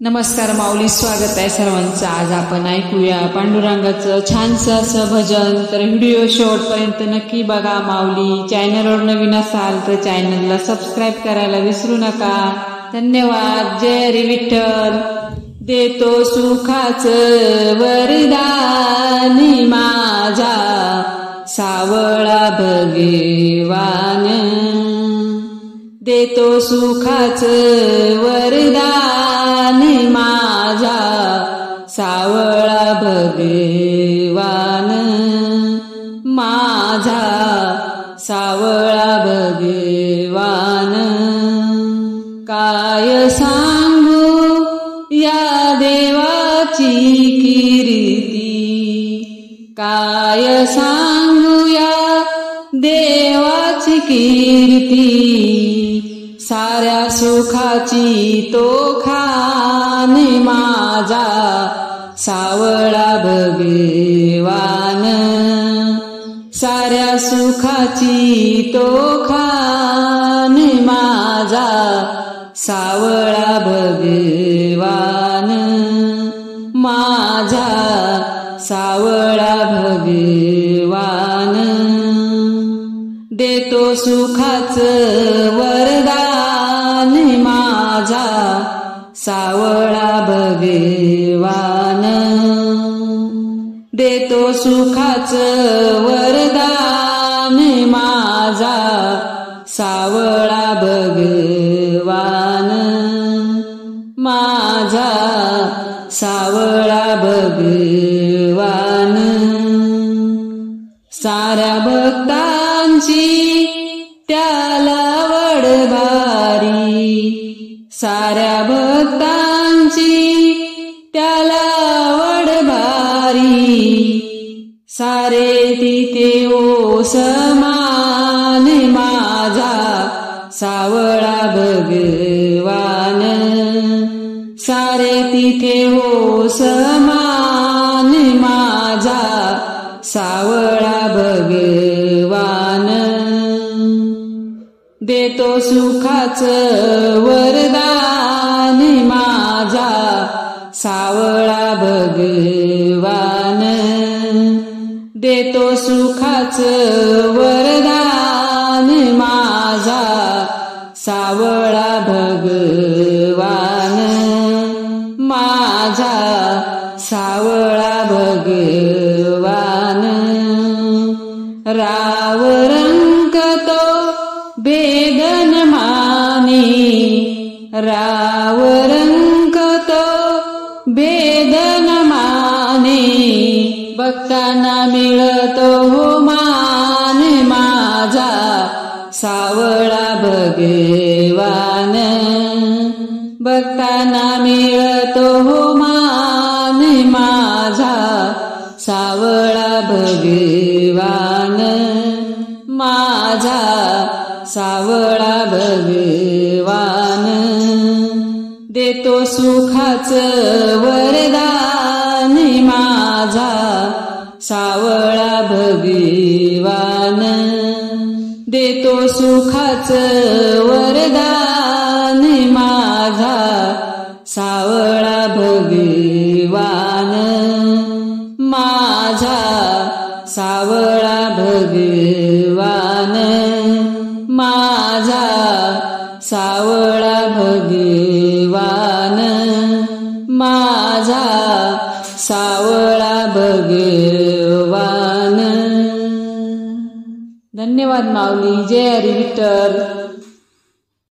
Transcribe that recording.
नमस्कार माऊली, स्वागत आहे सर्वांचं। आज आपण ऐकूया पांडुरंगाचं छानसं असं भजन। तर व्हिडिओ शेवटपर्यंत नक्की बघा माऊली। चॅनलवर नवीन असाल तर चॅनलला सबस्क्राईब करायला विसरू नका। धन्यवाद। जय हरी विठ्ठल। देतो सुखाचं वरदानी माझा सावळा भगवान, देतो सुखाचं वरदान माझा सावळा भगवान, माझा सावळा भगवान। काय सांगू या देवाची कीर्ती, काय सांगू या देवाची कीर्ती, साऱ्या सुखाची तो खान माझा सावळा भगवान, साऱ्या सुखाची तो खान माझा सावळा भगवान, माझा सावळा भगवान। देतो सुखाचं वरदान माझा सावळा भगवान, देतो सुखाचं वरदान माझा सावळा भगवान, माझा सावळा भगवान। साऱ्या भक्तांची त्याला वडभारी, साऱ्या भक्तांची त्याला वडभारी, सारे तिथे ओ समान माझा सावळा भगवान, सारे तिथे ओ समान माझा सावळा भगवान। देतो सुखाचं वरदान माझा सावळा भगवान, देतो सुखाचं वरदान माझा सावळा भगवान, माझा सावळा भगवान। राव रंग तो भेदन माने, राव रंग तो भेदन माने, भक्तांना मिळतो हो मान माझा सावळा भगवान, भक्तांना मिळतो हो मान माझा सावळा भगवान, माझा सावळा भगवान। देतो सुखाचं वरदान माझा सावळा भगवान, देतो सुखाचं वरदान माझा सावळा भगवान, माझा सावळा भगवान, माझा सावळा भगवान, माझा सावळा भगवान। धन्यवाद माऊली। जय हरी विठ्ठल।